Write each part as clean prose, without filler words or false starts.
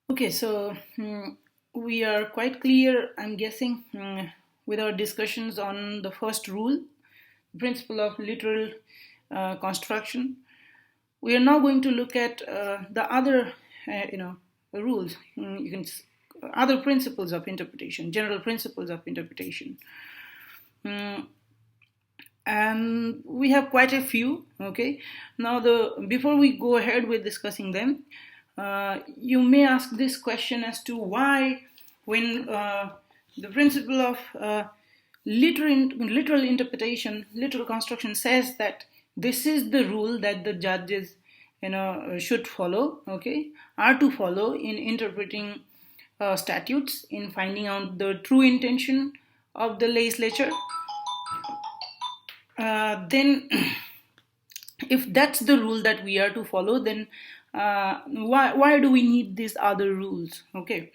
Okay, so we are quite clear, I'm guessing, with our discussions on the first rule, principle of literal construction. We are now going to look at the other, rules. Other principles of interpretation, general principles of interpretation. Mm, and we have quite a few. Okay, now the before we go ahead with discussing them, you may ask this question as to why, when the principle of literal interpretation, literal construction says that this is the rule that the judges should follow, okay, are to follow in interpreting statutes, in finding out the true intention of the legislature, then if that's the rule that we are to follow, then why do we need these other rules? Okay,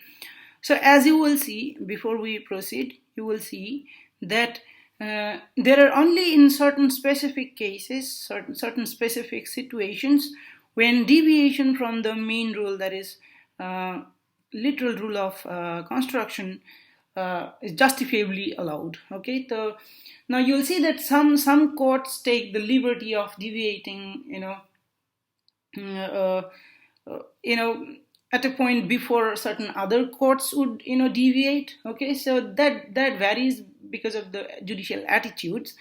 so as you will see, before we proceed, you will see that there are only in certain specific cases, certain specific situations, when deviation from the main rule, that is literal rule of construction, is justifiably allowed. Okay, so now you'll see that some courts take the liberty of deviating, uh, you know at a point before certain other courts would deviate. Okay, so that varies because of the judicial attitudes,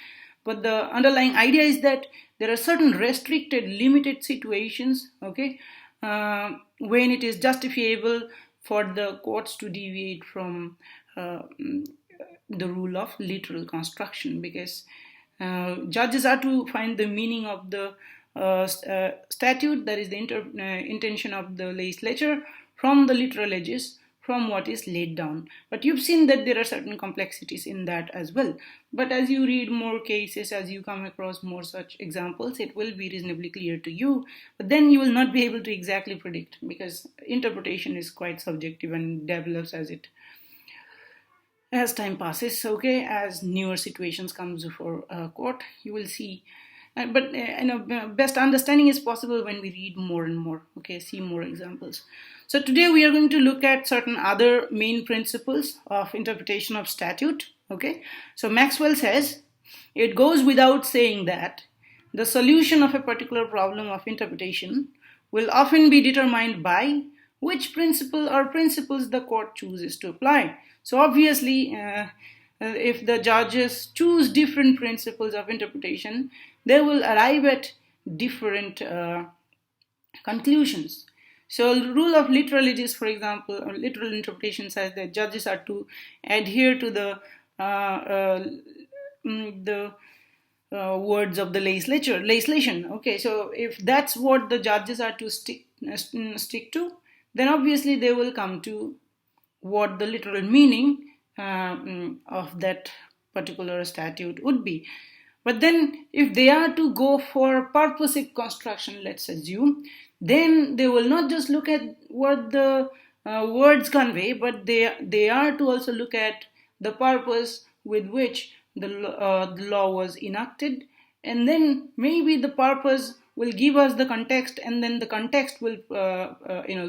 but the underlying idea is that there are certain restricted, limited situations, okay, when it is justifiable for the courts to deviate from the rule of literal construction, because judges are to find the meaning of the statute, that is the intention of the legislature, from the literal edges, from what is laid down. But you've seen that there are certain complexities in that as well. But as you read more cases, as you come across more such examples, it will be reasonably clear to you. But then you will not be able to exactly predict, because interpretation is quite subjective and develops as time passes. Okay, as newer situations comes before court, you will see. But best understanding is possible when we read more and more. Okay, see more examples. So today we are going to look at certain other main principles of interpretation of statute. Okay, so Maxwell says it goes without saying that the solution of a particular problem of interpretation will often be determined by which principle or principles the court chooses to apply. So obviously, if the judges choose different principles of interpretation, they will arrive at different conclusions. So, the rule of literal edges, for example, or literal interpretation says that judges are to adhere to the words of the legislation. Okay, so if that's what the judges are to stick to, then obviously they will come to what the literal meaning of that particular statute would be. But then, if they are to go for purposive construction, let's assume, then they will not just look at what the words convey, but they are to also look at the purpose with which the law was enacted, and then maybe the purpose will give us the context, and then the context will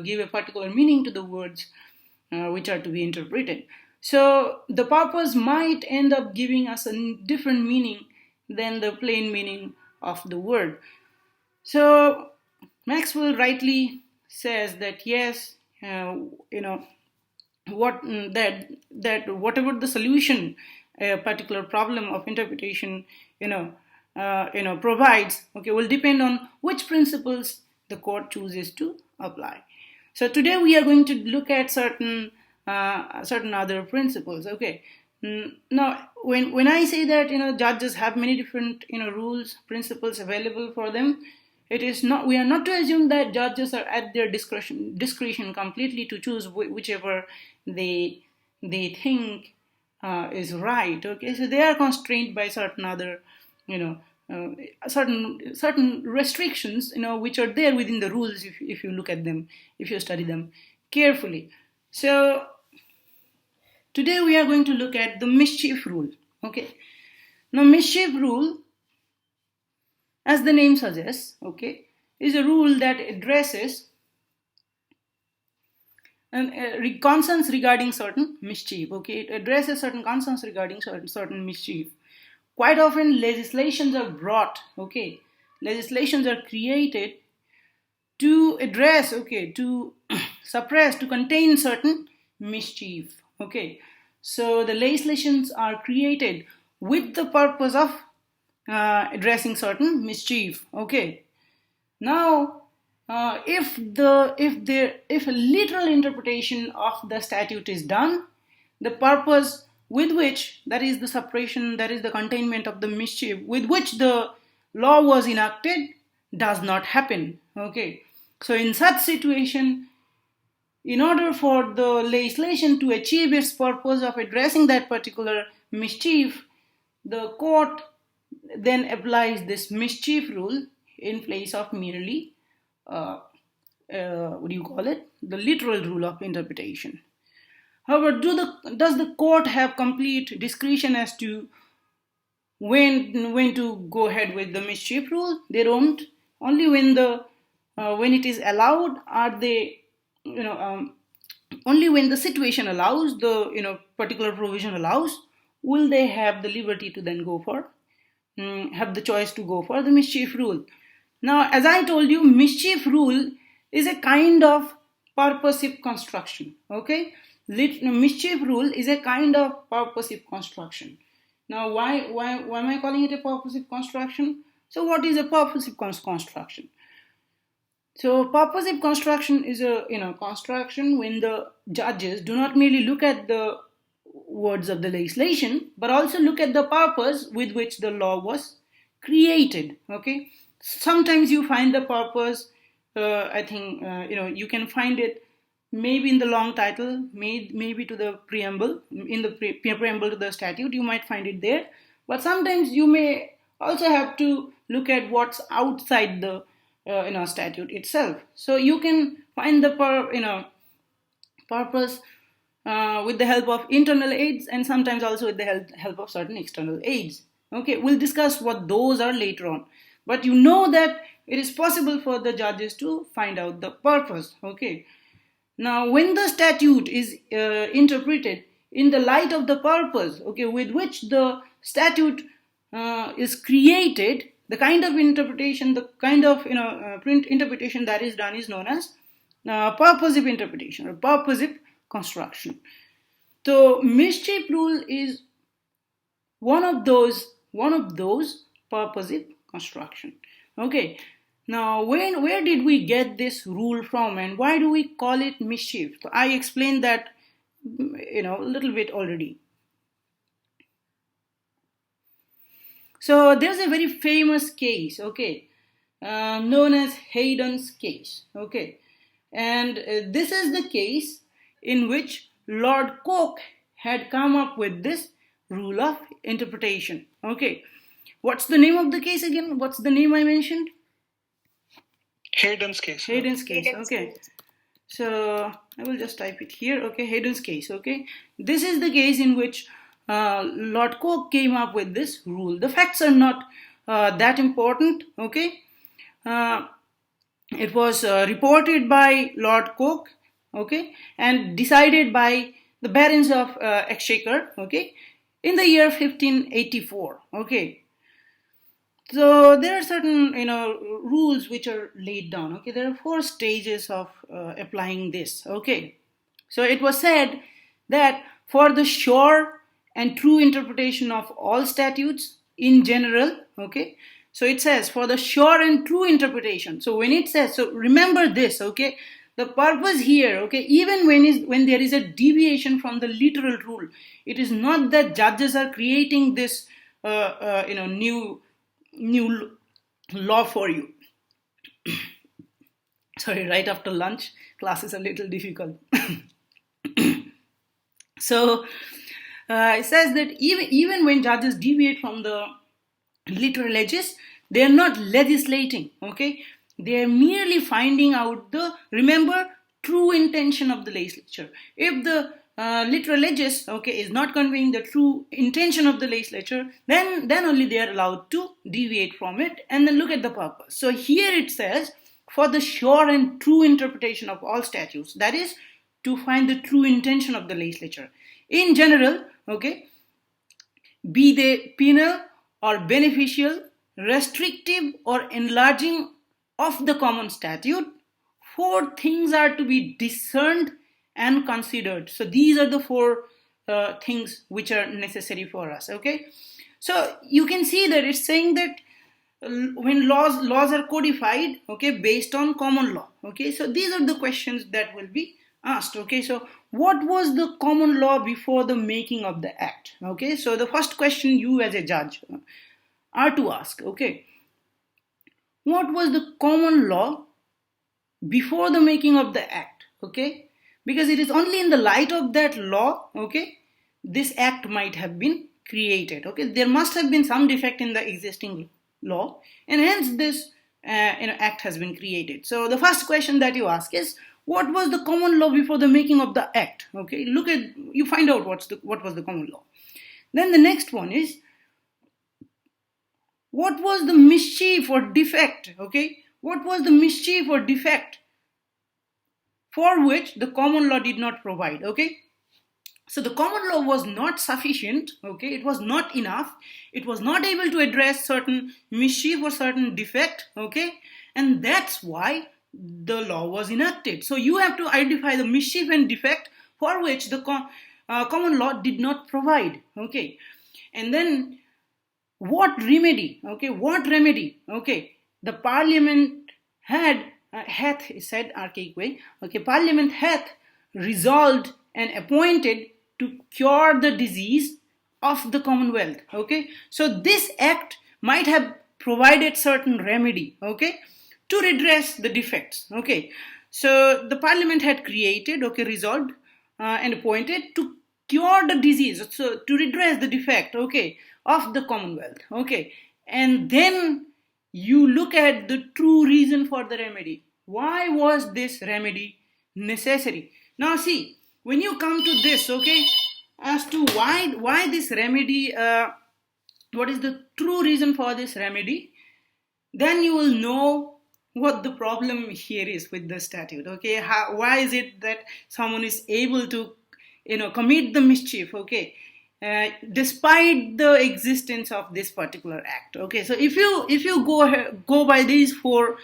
give a particular meaning to the words which are to be interpreted. So the purpose might end up giving us a different meaning than the plain meaning of the word. So Maxwell rightly says that yes, that whatever the solution a particular problem of interpretation provides, okay, will depend on which principles the court chooses to apply. So today we are going to look at certain other principles. Okay, now when I say that judges have many different rules, principles available for them, it is not, we are not to assume that judges are at their discretion completely to choose whichever they think is right. Okay, so they are constrained by certain other certain restrictions which are there within the rules, if you look at them, if you study them carefully. So today we are going to look at the mischief rule. Okay, now mischief rule, as the name suggests, okay, is a rule that addresses and concerns regarding certain mischief. Okay, it addresses certain concerns regarding certain mischief. Quite often legislations are brought, okay, legislations are created to address, okay, to suppress, to contain certain mischief. Okay, so the legislations are created with the purpose of addressing certain mischief. Okay, now if a literal interpretation of the statute is done, the purpose with which, that is the suppression, that is the containment of the mischief with which the law was enacted, does not happen. Okay, so in such situation, in order for the legislation to achieve its purpose of addressing that particular mischief, the court then applies this mischief rule in place of merely what do you call it, the literal rule of interpretation. However, does the court have complete discretion as to when to go ahead with the mischief rule? They don't. Only when it is allowed are they, only when the situation allows, the particular provision allows, will they have the liberty to then go for, have the choice to go for the mischief rule. Now, as I told you, mischief rule is a kind of purposive construction. Okay, mischief rule is a kind of purposive construction. Now, why am I calling it a purposive construction? So, what is a purposive construction? So, purposive construction is a construction when the judges do not merely look at the words of the legislation, but also look at the purpose with which the law was created. Okay, sometimes you find the purpose. I think you can find it maybe in the long title, maybe to the preamble, in the preamble to the statute. You might find it there, but sometimes you may also have to look at what's outside the statute itself. So you can find the purpose with the help of internal aids, and sometimes also with the help of certain external aids. Okay, we'll discuss what those are later on. But you know that it is possible for the judges to find out the purpose. Okay. Now, when the statute is interpreted in the light of the purpose, okay, with which the statute is created, the kind of interpretation, the kind of interpretation that is done is known as purposive interpretation or purposive construction. So, mischief rule is one of those purposive construction. Okay. Now, where did we get this rule from, and why do we call it mischief? So I explained that a little bit already. So there's a very famous case, okay, known as Hayden's case, okay, and this is the case in which Lord Coke had come up with this rule of interpretation. Okay, what's the name of the case again? What's the name I mentioned? Hayden's case. Hayden's case. Okay. So I will just type it here. Okay, Hayden's case. Okay, this is the case in which Lord Coke came up with this rule. The facts are not that important. Okay, it was reported by Lord Coke. Okay, and decided by the barons of Exchequer. Okay, in the year 1584. Okay. So there are certain, rules which are laid down. Okay, there are 4 stages of applying this. Okay, so it was said that for the sure and true interpretation of all statutes in general. Okay, so it says for the sure and true interpretation. So when it says, so remember this. Okay, the purpose here. Okay, even when there is a deviation from the literal rule, it is not that judges are creating this, new law for you. Sorry, right after lunch, class is a little difficult. So it says that even when judges deviate from the literal edges, they are not legislating. Okay, they are merely finding out the, remember, true intention of the legislature. If the literal edges, okay, is not conveying the true intention of the legislature, then only they are allowed to deviate from it and then look at the purpose. So here it says for the sure and true interpretation of all statutes, that is to find the true intention of the legislature. In general, okay, be they penal or beneficial, restrictive or enlarging of the common statute, four things are to be discerned and considered. So these are the four things which are necessary for us. Okay, so you can see that it's saying that when laws are codified, okay, based on common law. Okay, so these are the questions that will be asked. Okay, so what was the common law before the making of the act? Okay, so the first question you as a judge are to ask, okay, what was the common law before the making of the act? Okay, because it is only in the light of that law, okay, this act might have been created. Okay, there must have been some defect in the existing law, and hence this act has been created. So the first question that you ask is, what was the common law before the making of the act? Okay, look at, you find out what was the common law. Then the next one is, what was the mischief or defect? Okay, what was the mischief or defect for which the common law did not provide? Okay, so the common law was not sufficient. Okay, it was not enough. It was not able to address certain mischief or certain defect. Okay, and that's why the law was enacted. So you have to identify the mischief and defect for which the common law did not provide. Okay, and then what remedy? Okay, what remedy? Okay, the parliament hath said archaic way. Okay, parliament hath resolved and appointed to cure the disease of the commonwealth. Okay, so this act might have provided certain remedy, okay, to redress the defects. Okay, so the parliament had created, okay, resolved and appointed to cure the disease, so to redress the defect, okay, of the commonwealth. Okay, and then you look at the true reason for the remedy. Why was this remedy necessary? Now see, when you come to this, okay, as to why this remedy, what is the true reason for this remedy, then you will know what the problem here is with the statute. Okay, why is it that someone is able to, commit the mischief, okay, despite the existence of this particular act. Okay, so if you go by these four,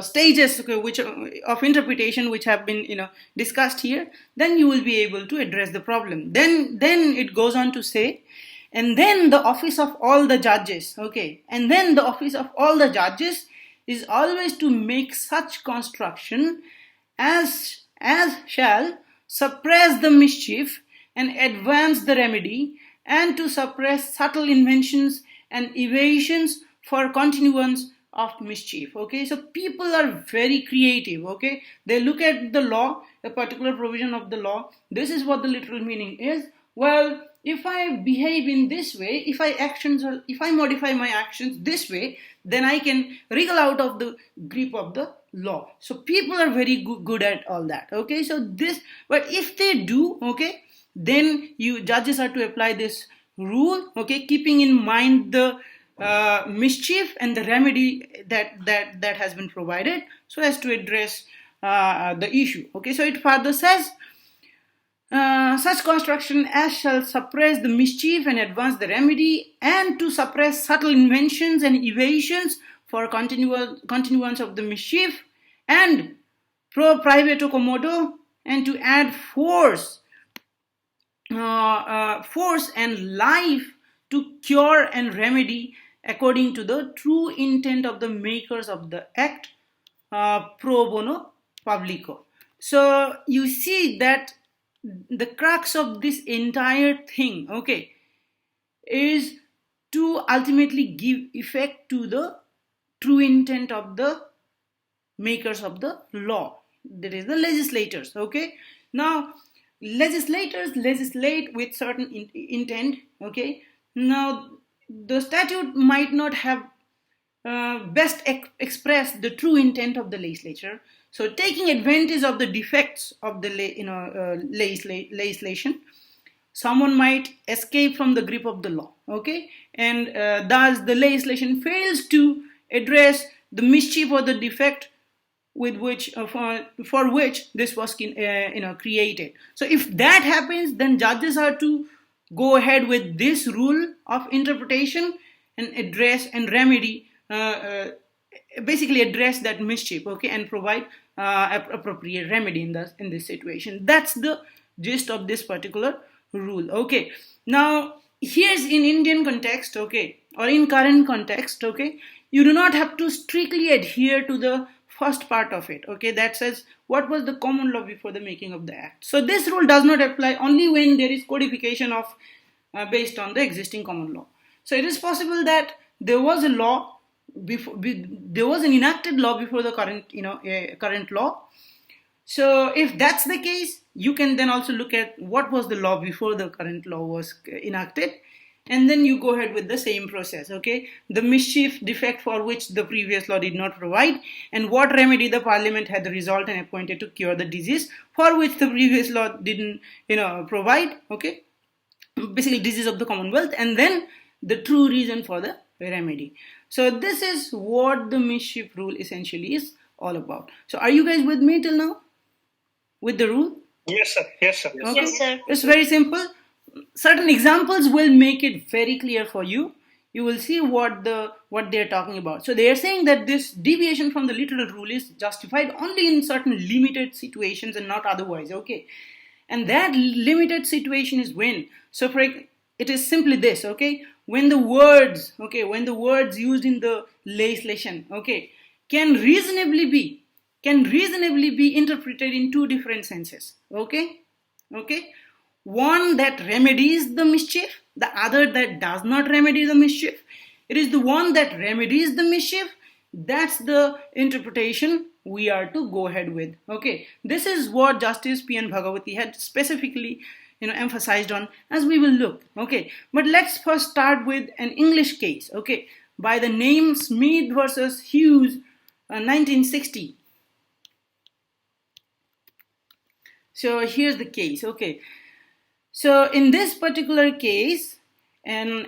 stages, okay, which of interpretation which have been discussed here, then you will be able to address the problem. Then it goes on to say, and then the office of all the judges, okay, and then the office of all the judges is always to make such construction as shall suppress the mischief and advance the remedy, and to suppress subtle inventions and evasions for continuance of mischief. Okay, so people are very creative. Okay, they look at the law, a particular provision of the law. This is what the literal meaning is. Well, if I behave in this way, if I modify my actions this way, then I can wriggle out of the grip of the law. So people are very good at all that. Okay, so this, but if they do, okay, then you judges are to apply this rule, okay, keeping in mind the mischief and the remedy that has been provided, so as to address the issue. Okay, so it further says, such construction as shall suppress the mischief and advance the remedy, and to suppress subtle inventions and evasions for continuance of the mischief, and pro privato commodo, and to add force and life to cure and remedy according to the true intent of the makers of the act, pro bono publico. So you see that the crux of this entire thing, okay, is to ultimately give effect to the true intent of the makers of the law, that is the legislators. Okay, now legislators legislate with certain intent. Okay, now the statute might not have best expressed the true intent of the legislature. So taking advantage of the defects of the legislation, someone might escape from the grip of the law. Okay, and thus the legislation fails to address the mischief or the defect with which for which this was created. So if that happens, then judges are to go ahead with this rule of interpretation and address and remedy, basically address that mischief, okay, and provide appropriate remedy in this situation. That's the gist of this particular rule. Okay, now here's in Indian context, okay, or in current context, okay, you do not have to strictly adhere to the first part of it, okay, that says what was the common law before the making of the act. So this rule does not apply only when there is codification of based on the existing common law. So it is possible that there was a law before, there was an enacted law before the current law. So if that's the case, you can then also look at what was the law before the current law was enacted, and then you go ahead with the same process, okay, the mischief defect for which the previous law did not provide, and what remedy the parliament had resolved and appointed to cure the disease for which the previous law didn't provide, okay, basically disease of the commonwealth, and then the true reason for the remedy. So this is what the mischief rule essentially is all about. So are you guys with me till now with the rule? Yes, sir. Yes, sir. Okay. Yes, sir. It's very simple. Certain examples will make it very clear for you. You will see what they're talking about. So they are saying that this deviation from the literal rule is justified only in certain limited situations and not otherwise, okay? And that limited situation is when, so for it is simply this, okay, when the words used in the legislation, okay, can reasonably be interpreted in two different senses, okay, one that remedies the mischief, the other that does not remedy the mischief. It is the one that remedies the mischief, that's the interpretation we are to go ahead with, okay. This is what Justice P.N. Bhagawati had specifically emphasized on, as we will look, okay. But let's first start with an English case, okay, by the name Smith versus Hughes, 1960. So here's the case, okay. So in this particular case, a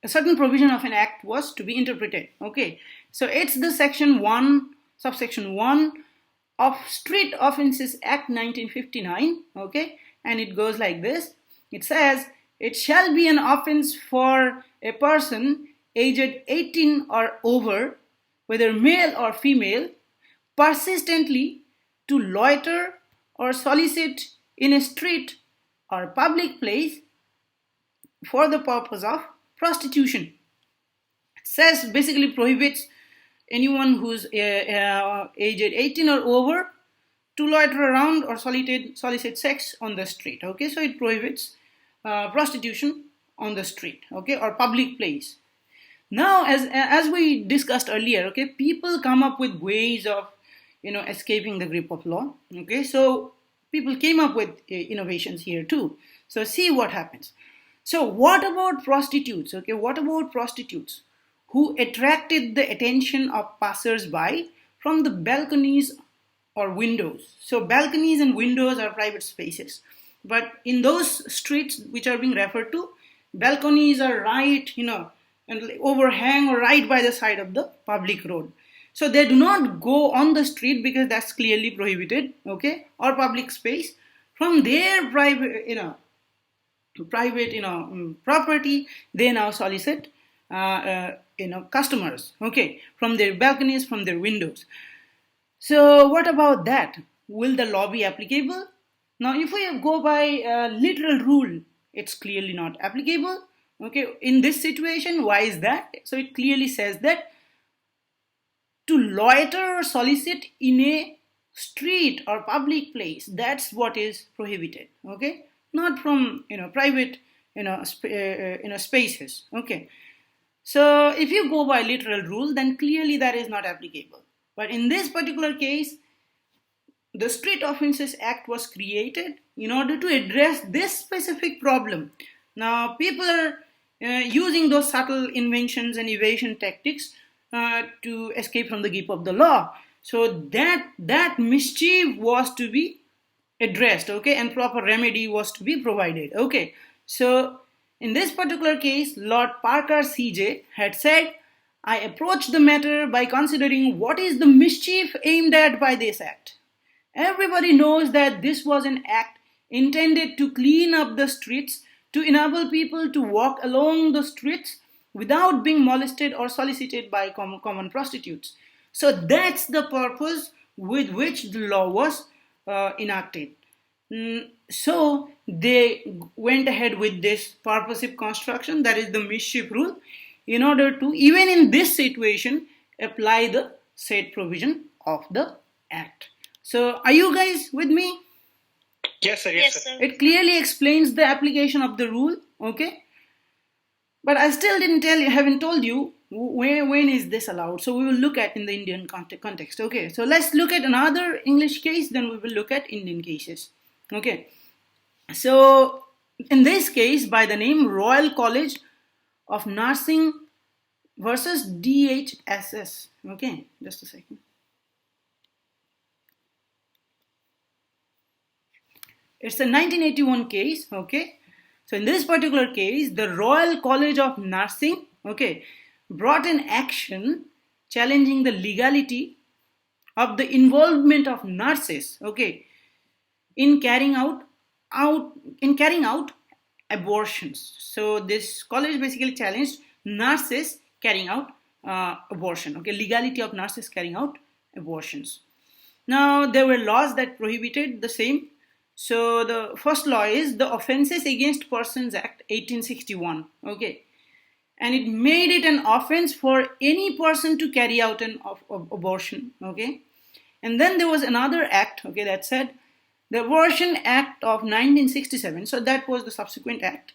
certain provision of an act was to be interpreted, okay. So it's the section 1, subsection 1 of Street Offences Act 1959, okay, and it goes like this. It says, it shall be an offense for a person aged 18 or over, whether male or female, persistently to loiter or solicit in a street or public place for the purpose of prostitution. It says, basically prohibits anyone who's aged 18 or over to loiter around or solicit sex on the street, okay. So it prohibits prostitution on the street, okay, or public place. Now, as we discussed earlier, okay, people come up with ways of escaping the grip of law, okay. So people came up with innovations here too. So see what happens. So what about prostitutes, okay, what about prostitutes who attracted the attention of passers-by from the balconies or windows? So balconies and windows are private spaces, but in those streets which are being referred to, balconies are right, and overhang or right by the side of the public road. So they do not go on the street because that's clearly prohibited, okay, or public space. From their private property, they now solicit, customers, okay, from their balconies, from their windows. So what about that? Will the law be applicable? Now, if we go by literal rule, it's clearly not applicable, okay, in this situation. Why is that? So it clearly says that to loiter or solicit in a street or public place, that's what is prohibited, okay, not from private spaces, okay. So if you go by literal rule, then clearly that is not applicable. But in this particular case, the Street Offences Act was created in order to address this specific problem. Now people are using those subtle inventions and evasion tactics to escape from the grip of the law. So that mischief was to be addressed, okay, and proper remedy was to be provided, okay. So in this particular case, Lord Parker CJ had said, I approach the matter by considering what is the mischief aimed at by this act. Everybody knows that this was an act intended to clean up the streets, to enable people to walk along the streets without being molested or solicited by common prostitutes. So that's the purpose with which the law was enacted. So they went ahead with this purposive construction, that is the mischief rule, in order to, even in this situation, apply the said provision of the act. So are you guys with me? Yes, sir. Yes, sir. It clearly explains the application of the rule, okay? But I still haven't told you when is this allowed. So we will look at in the Indian context, okay? So let's look at another English case, then we will look at Indian cases, okay? So in this case, by the name Royal College of Nursing versus DHSS, okay? Just a second. It's a 1981 case, okay? So in this particular case, the Royal College of Nursing, okay, brought an action challenging the legality of the involvement of nurses, okay, in carrying out abortions. So this college basically challenged nurses carrying out abortion, okay, legality of nurses carrying out abortions. Now there were laws that prohibited the same. So the first law is the Offences Against Persons Act 1861, okay, and it made it an offense for any person to carry out an abortion, okay. And then there was another act, okay, that said the Abortion Act of 1967. So that was the subsequent act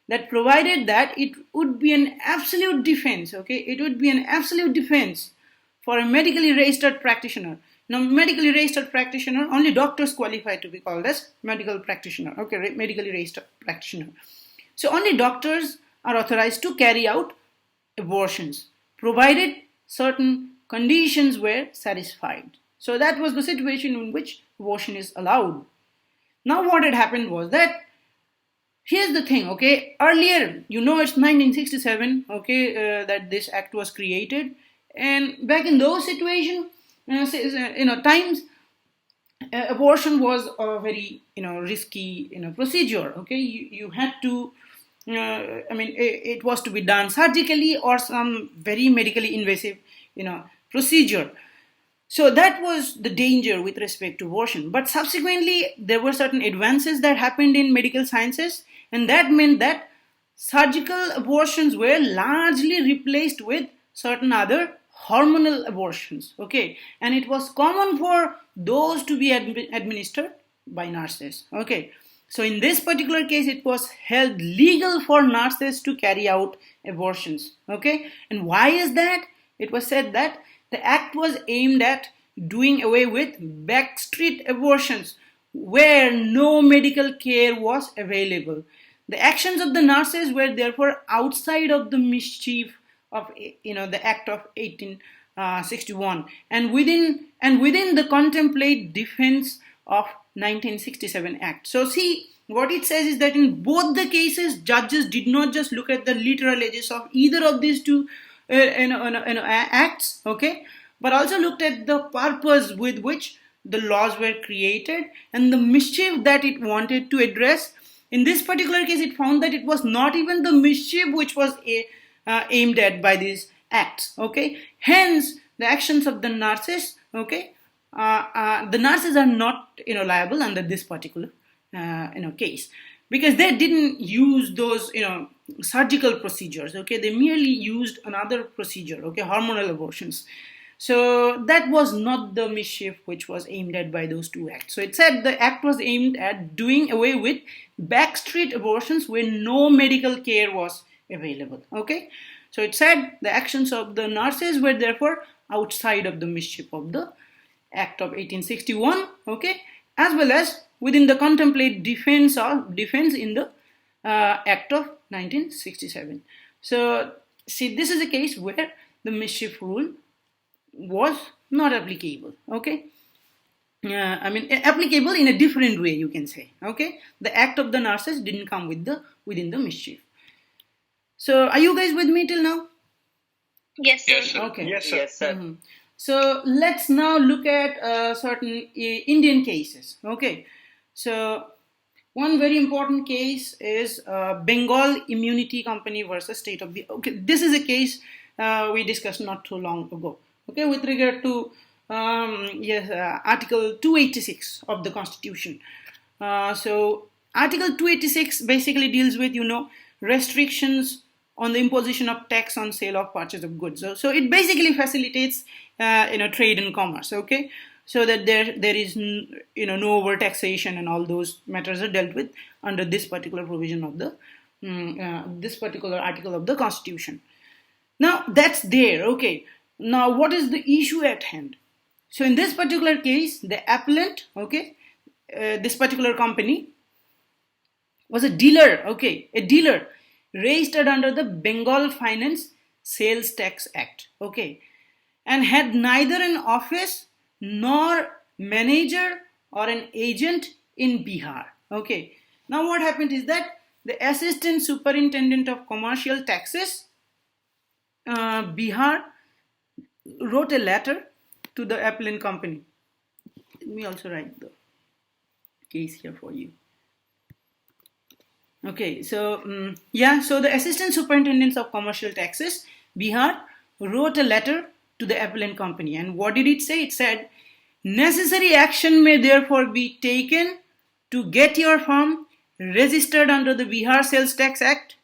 that provided that it would be an absolute defense, okay, it would be an absolute defense for a medically registered practitioner. Now, medically registered practitioner, only doctors qualify to be called as medical practitioner, okay, medically registered practitioner. So only doctors are authorized to carry out abortions, provided certain conditions were satisfied. So that was the situation in which abortion is allowed. Now what had happened was that, here's the thing, okay, earlier, you know, it's 1967, okay, that this act was created, and back in those situations, times, abortion was a very, risky, procedure, okay, you had to, it was to be done surgically or some very medically invasive, procedure. So that was the danger with respect to abortion. But subsequently, there were certain advances that happened in medical sciences, and that meant that surgical abortions were largely replaced with certain other hormonal abortions, okay, and it was common for those to be administered by nurses, okay. So in this particular case, it was held legal for nurses to carry out abortions, okay. And why is that? It was said that the act was aimed at doing away with backstreet abortions where no medical care was available. The actions of the nurses were therefore outside of the mischief of the Act of 1861 and within the contemplate defense of 1967 Act. So see, what it says is that in both the cases, judges did not just look at the literal edges of either of these two acts, okay, but also looked at the purpose with which the laws were created and the mischief that it wanted to address. In this particular case, it found that it was not even the mischief which was aimed at by these acts, okay. Hence, the actions of the nurses, okay, the nurses are not liable under this particular case, because they didn't use those surgical procedures, okay. They merely used another procedure, okay, hormonal abortions. So that was not the mischief which was aimed at by those two acts. So it said the act was aimed at doing away with backstreet abortions where no medical care was available, okay. So it said the actions of the nurses were therefore outside of the mischief of the Act of 1861, okay, as well as within the contemplate defense in the Act of 1967. So see, this is a case where the mischief rule was not applicable, okay. Applicable in a different way, you can say, okay. The act of the nurses didn't come within the mischief. So are you guys with me till now? Yes, sir. Yes, sir. Okay. Yes, sir. Mhm. So let's now look at certain Indian cases. Okay. So one very important case is Bengal Immunity Company versus State of the. Okay, this is a case we discussed not too long ago. Okay, with regard to yes, Article 286 of the Constitution. So Article 286 basically deals with restrictions on the imposition of tax on sale of purchase of goods. So it basically facilitates trade and commerce. Okay, so that there is no over taxation and all those matters are dealt with under this particular provision of the this particular article of the Constitution. Now that's there. Okay. Now what is the issue at hand? So in this particular case, the appellant, okay, this particular company was a dealer, okay, a dealer registered under the Bengal Finance Sales Tax Act, okay, and had neither an office nor manager or an agent in Bihar, okay. Now what happened is that the Assistant Superintendent of Commercial Taxes, Bihar, wrote a letter to the appellant company. Let me also write the case here for you. Okay, so so the Assistant Superintendents of Commercial Taxes, Bihar, wrote a letter to the appellant company. And what did it say? It said, necessary action may therefore be taken to get your firm registered under the Bihar Sales Tax Act.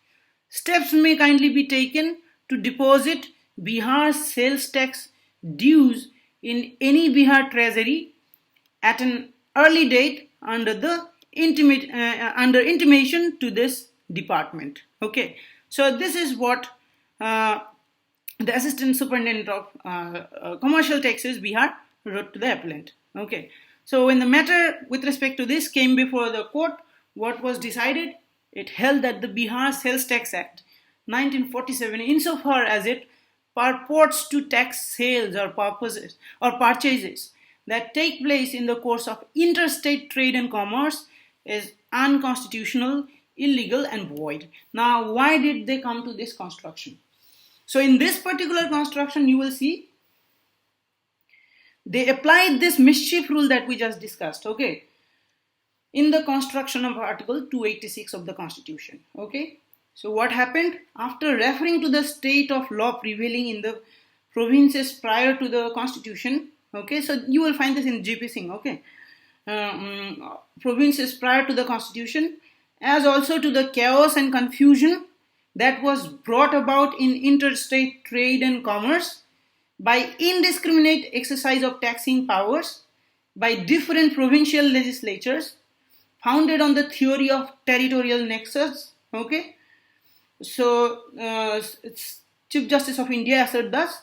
Steps may kindly be taken to deposit Bihar sales tax dues in any Bihar treasury at an early date under the intimation to this department. Okay, so this is what the Assistant Superintendent of Commercial Taxes, Bihar, wrote to the appellant. Okay, so when the matter with respect to this came before the court, what was decided? It held that the Bihar Sales Tax Act 1947, insofar as it purports to tax sales or purposes or purchases that take place in the course of interstate trade and commerce, is unconstitutional, illegal, and void. Now, why did they come to this construction? So in this particular construction, you will see they applied this mischief rule that we just discussed, okay, in the construction of Article 286 of the Constitution, okay. So what happened? After referring to the state of law prevailing in the provinces prior to the Constitution, okay, so you will find this in GP Singh, okay, provinces prior to the Constitution, as also to the chaos and confusion that was brought about in interstate trade and commerce by indiscriminate exercise of taxing powers by different provincial legislatures founded on the theory of territorial nexus, okay. So Chief Justice of India asserted thus,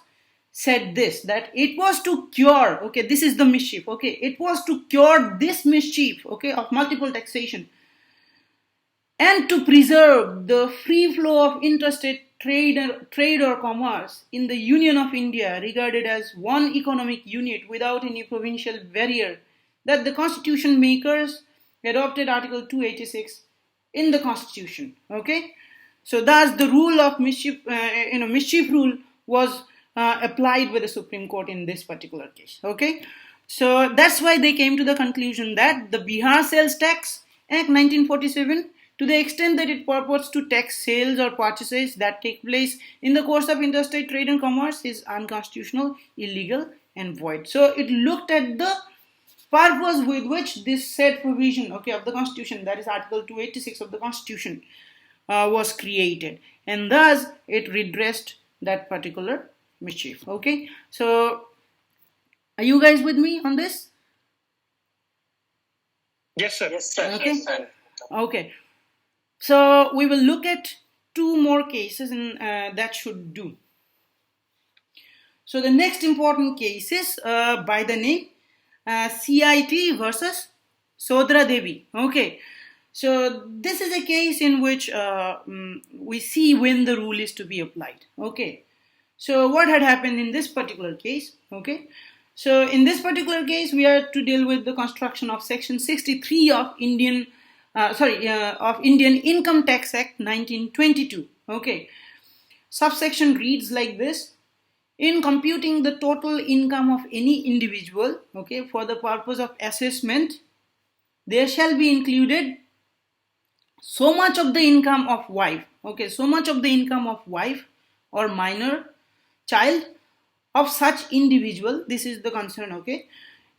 said this, that it was to cure, okay, this is the mischief, okay, it was to cure this mischief, okay, of multiple taxation and to preserve the free flow of interstate trade or commerce in the Union of India regarded as one economic unit without any provincial barrier, that the constitution makers adopted Article 286 in the Constitution, okay. So thus the rule of mischief, mischief rule was applied by the Supreme Court in this particular case. Okay, so that's why they came to the conclusion that the Bihar Sales Tax Act 1947, to the extent that it purports to tax sales or purchases that take place in the course of interstate trade and commerce, is unconstitutional, illegal, and void. So it looked at the purpose with which this said provision, okay, of the Constitution, that is Article 286 of the Constitution, was created, and thus it redressed that particular mischief. Okay, so are you guys with me on this? Yes, sir. Yes, sir. Okay. Yes, sir. Okay, so we will look at two more cases, and that should do. So the next important case is by the name CIT versus Sodra Devi. Okay, so this is a case in which we see when the rule is to be applied. Okay, so what had happened in this particular case? Okay, so in this particular case, we are to deal with the construction of Section 63 of Indian Income Tax Act 1922. Okay, subsection reads like this: in computing the total income of any individual, okay, for the purpose of assessment, there shall be included so much of the income of wife, okay, so much of the income of wife or minor child of such individual, this is the concern, okay,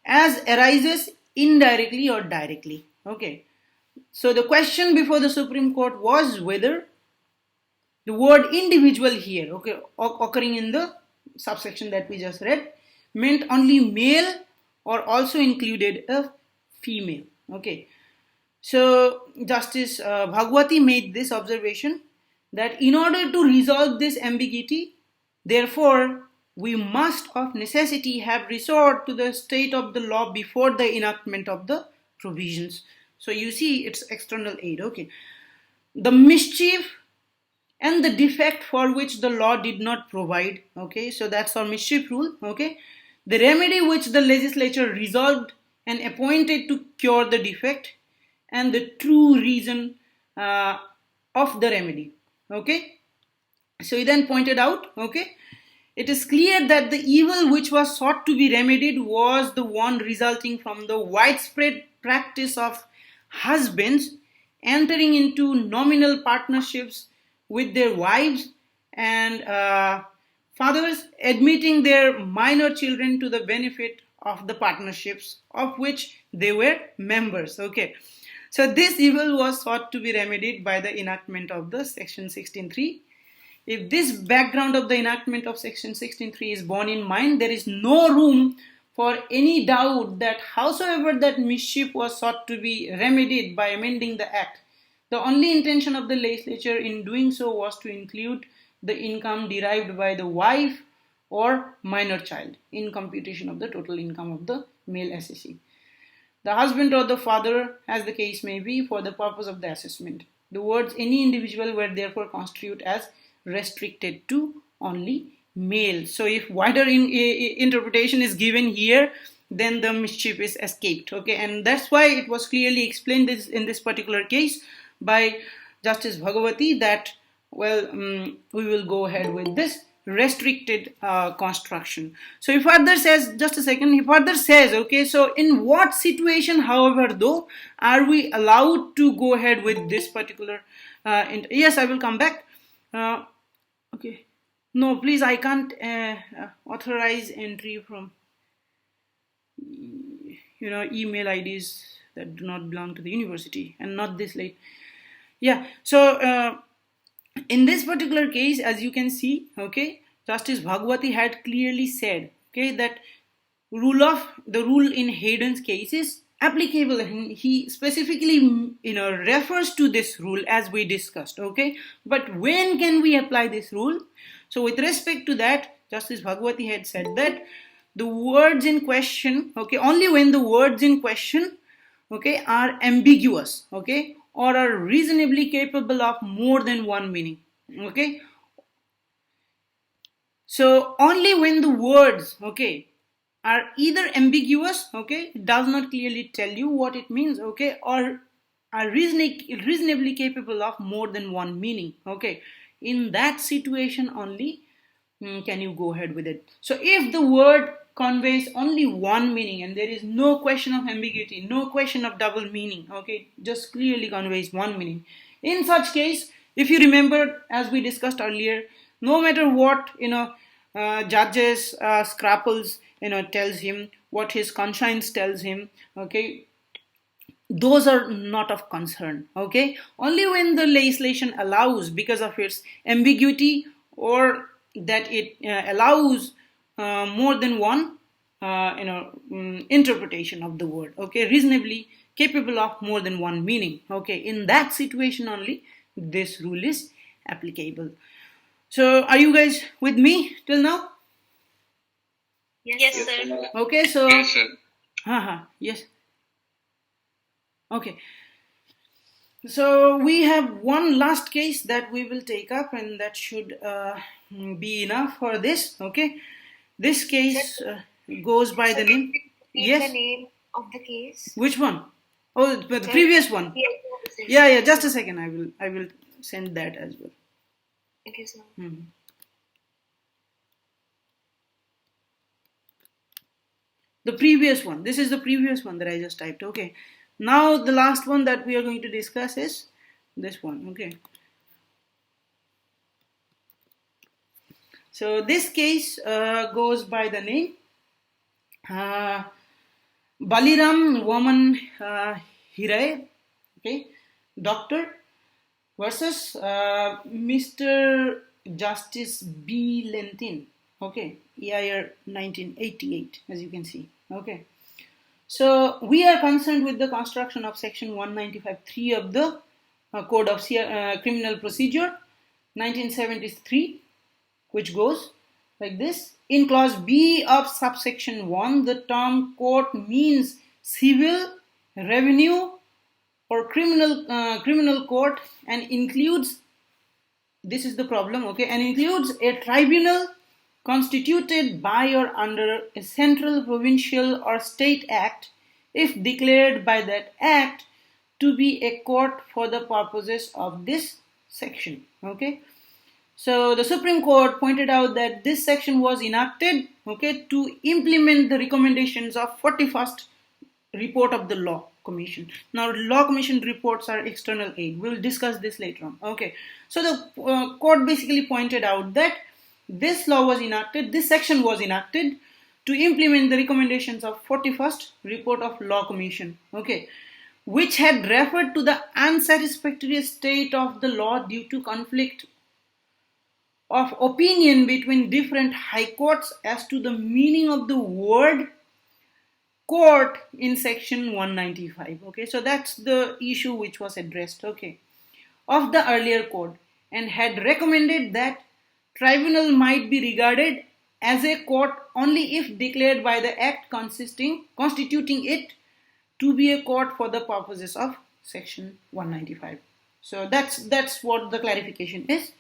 as arises indirectly or directly, okay. So the question before the Supreme Court was whether the word individual here, okay, occurring in the subsection that we just read, meant only male or also included a female, okay. So Justice Bhagwati made this observation that in order to resolve this ambiguity, therefore, we must of necessity have resort to the state of the law before the enactment of the provisions. So you see, it's external aid, okay. The mischief and the defect for which the law did not provide, okay, so that's our mischief rule, okay. The remedy which the legislature resolved and appointed to cure the defect, and the true reason of the remedy, okay. So he then pointed out, okay, it is clear that the evil which was sought to be remedied was the one resulting from the widespread practice of husbands entering into nominal partnerships with their wives and fathers admitting their minor children to the benefit of the partnerships of which they were members, okay. So this evil was sought to be remedied by the enactment of the section 16.3. If this background of the enactment of section 16.3 is borne in mind, there is no room for any doubt that howsoever that mischief was sought to be remedied by amending the act, the only intention of the legislature in doing so was to include the income derived by the wife or minor child in computation of the total income of the male assessee. The husband or the father, as the case may be, for the purpose of the assessment. The words any individual were therefore construed as restricted to only male. So if wider interpretation is given here, then the mischief is escaped, okay, and that's why it was clearly explained this in this particular case by Justice Bhagwati that, well, we will go ahead with this restricted construction. So he further says, just a second, he further says, okay, so in what situation, however, though, are we allowed to go ahead with this particular, yes, I will come back. Okay, no, please, I can't authorize entry from, email IDs that do not belong to the university and not this late. Yeah, so in this particular case, as you can see, okay, Justice Bhagwati had clearly said, okay, that the rule in Hayden's case is applicable, and he specifically refers to this rule as we discussed, okay. But when can we apply this rule? So with respect to that, Justice Bhagwati had said that the words in question, okay, only when the words in question, okay, are ambiguous, okay, or are reasonably capable of more than one meaning, okay. So only when the words, okay, are either ambiguous, okay, it does not clearly tell you what it means, okay, or are reasonably capable of more than one meaning, okay, in that situation only can you go ahead with it. So if the word conveys only one meaning and there is no question of ambiguity, no question of double meaning, okay, just clearly conveys one meaning, in such case, if you remember, as we discussed earlier, no matter what judges scruples tells him, what his conscience tells him, okay, those are not of concern, okay. Only when the legislation allows, because of its ambiguity, or that it allows more than one interpretation of the word, okay, reasonably capable of more than one meaning, okay, in that situation only this rule is applicable. So are you guys with me till now? Yes, sir. Okay, so Yes, sir. Yes. Okay. So we have one last case that we will take up, and that should be enough for this. Okay. This case goes by the name. Yes. The name of the case. Which one? Oh, the previous one. Yeah. Just a second. I will send that as well. Okay, sir. The previous one. This is the previous one that I just typed. Okay. Now the last one that we are going to discuss is this one. Okay. So this case goes by the name Baliram Woman Hirai, okay, doctor versus Mr. Justice B. Lentin, okay, EIR 1988, as you can see, okay. So we are concerned with the construction of section 195.3 of the Code of Criminal Procedure 1973, which goes like this. In clause B of subsection 1, the term court means civil, revenue, or criminal court, and includes, this is the problem, okay, and includes a tribunal constituted by or under a central, provincial, or state act if declared by that act to be a court for the purposes of this section, okay. So the Supreme Court pointed out that this section was enacted, okay, to implement the recommendations of 41st report of the Law Commission. Now, Law Commission reports are external aid. We'll discuss this later on. Okay. So the court basically pointed out that this law was enacted, this section was enacted to implement the recommendations of 41st report of Law Commission. Okay. Which had referred to the unsatisfactory state of the law due to conflict of opinion between different high courts as to the meaning of the word court in section 195. Okay, so that's the issue which was addressed, okay, of the earlier code, and had recommended that tribunal might be regarded as a court only if declared by the act constituting it to be a court for the purposes of section 195. So that's what the clarification is.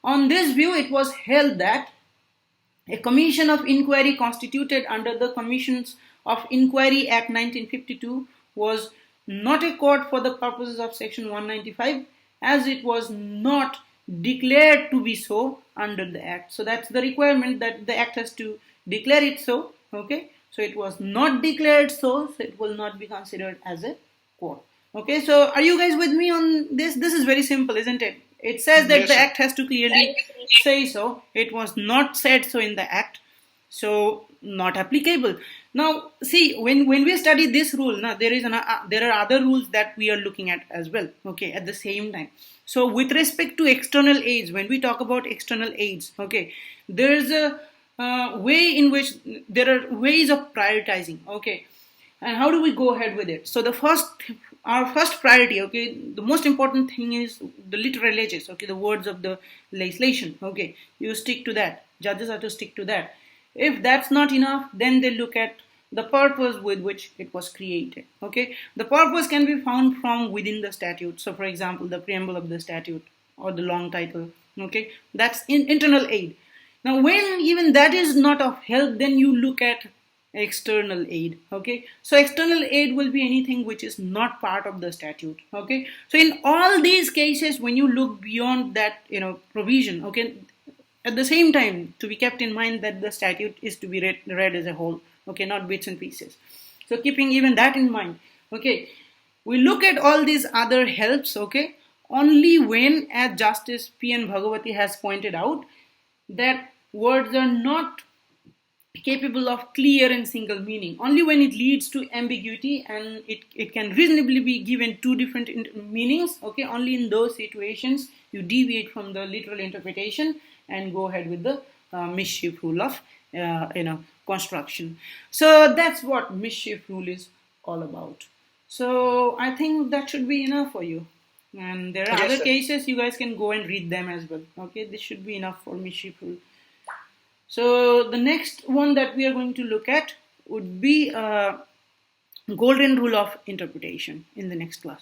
On this view, it was held that a commission of inquiry constituted under the Commissions of Inquiry Act 1952 was not a court for the purposes of section 195, as it was not declared to be so under the act. So that's the requirement, that the act has to declare it so, okay. So it was not declared so it will not be considered as a court. Okay, so are you guys with me on this? This is very simple, isn't it? It says that the act has to clearly say so. It was not said so in the act, so not applicable. Now, see, when we study this rule, now there are other rules that we are looking at as well. Okay, at the same time. So, with respect to external aids, when we talk about external aids, okay, there is a way in which there are ways of prioritizing. Okay, and how do we go ahead with it? So our first priority, okay, the most important thing is the literal edges, okay, the words of the legislation, okay, you stick to that. Judges have to stick to that. If that's not enough, then they look at the purpose with which it was created, okay. The purpose can be found from within the statute. So, for example, the preamble of the statute or the long title, okay, that's internal aid. Now, when even that is not of help, then you look at external aid, okay. So external aid will be anything which is not part of the statute, okay. So in all these cases, when you look beyond that, provision, okay, at the same time, to be kept in mind that the statute is to be read as a whole, okay, not bits and pieces. So keeping even that in mind, okay, we look at all these other helps, okay, only when, as Justice P.N. Bhagawati has pointed out, that words are not capable of clear and single meaning, only when it leads to ambiguity and it can reasonably be given two different meanings, okay, only in those situations you deviate from the literal interpretation and go ahead with the mischief rule of construction. So that's what mischief rule is all about. So I think that should be enough for you, and there are other cases, you guys can go and read them as well, okay. This should be enough for mischief rule. So the next one that we are going to look at would be golden rule of interpretation in the next class.